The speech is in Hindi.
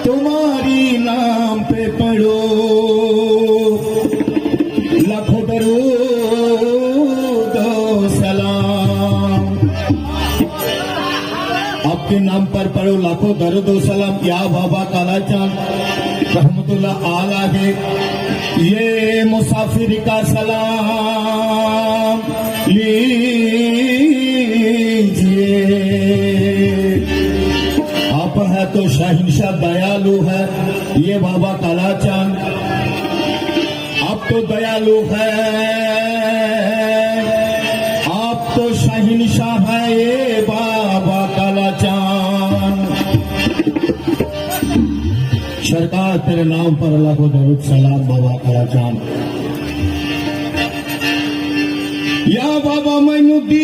तुम्हारी नाम पे पढ़ो लाखों दरूद सलाम। आपके नाम पर पढ़ो लाखों दरूद सलाम। या बाबा काला चांद रहमतुल्लाह अलैहि ये मुसाफिर का सलाम लीजिए। आप है तो शहंशाह दयालु है ये बाबा काला चांद। आप तो दयालु है, आप तो शहंशाह है ये बाबा काला चांद। सरकार तेरे नाम पर अल्लाह को दरूद सलाम बाबा काला चांद। या बाबा मैनुद्दीन